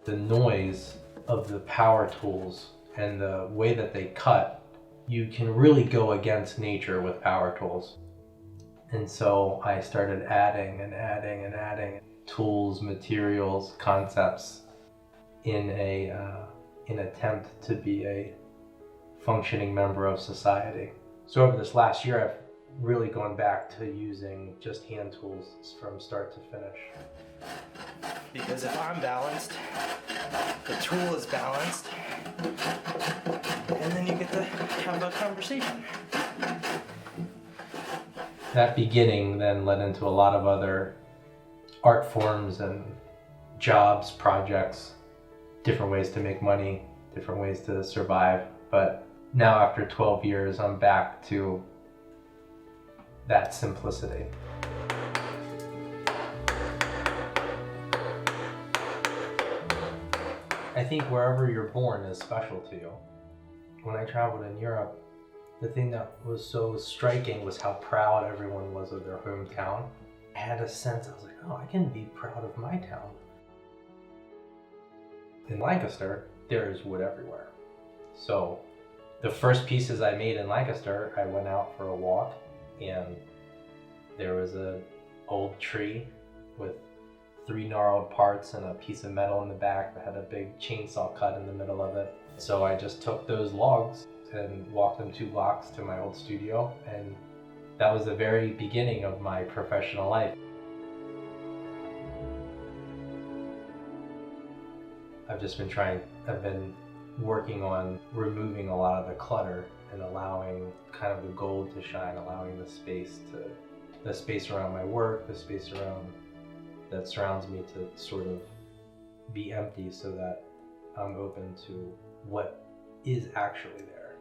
The noise of the power tools and the way that they cut, you can really go against nature with power tools. And so I started adding and adding and adding tools, materials, concepts in an attempt to be a functioning member of society. So over this last year, I've really gone back to using just hand tools from start to finish. Because if I'm balanced, the tool is balanced, and then you get to have a conversation. That beginning then led into a lot of other art forms and jobs, projects, different ways to make money, different ways to survive. But now after 12 years, I'm back to that simplicity. I think wherever you're born is special to you. When I traveled in Europe, the thing that was so striking was how proud everyone was of their hometown. I had a sense, I was like, oh, I can be proud of my town. In Lancaster, there is wood everywhere. So the first pieces I made in Lancaster, I went out for a walk and there was an old tree with 3 gnarled parts and a piece of metal in the back that had a big chainsaw cut in the middle of it. So I just took those logs and walked them 2 blocks to my old studio, and that was the very beginning of my professional life. I've been working on removing a lot of the clutter and allowing kind of the gold to shine, allowing the space around my work, the space that surrounds me to sort of be empty so that I'm open to what is actually there,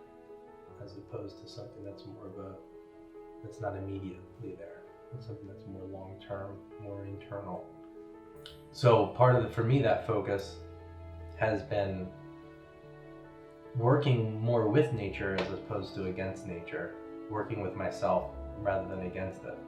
as opposed to something that's that's not immediately there, and something that's more long-term, more internal. So for me, that focus has been working more with nature as opposed to against nature, working with myself rather than against it.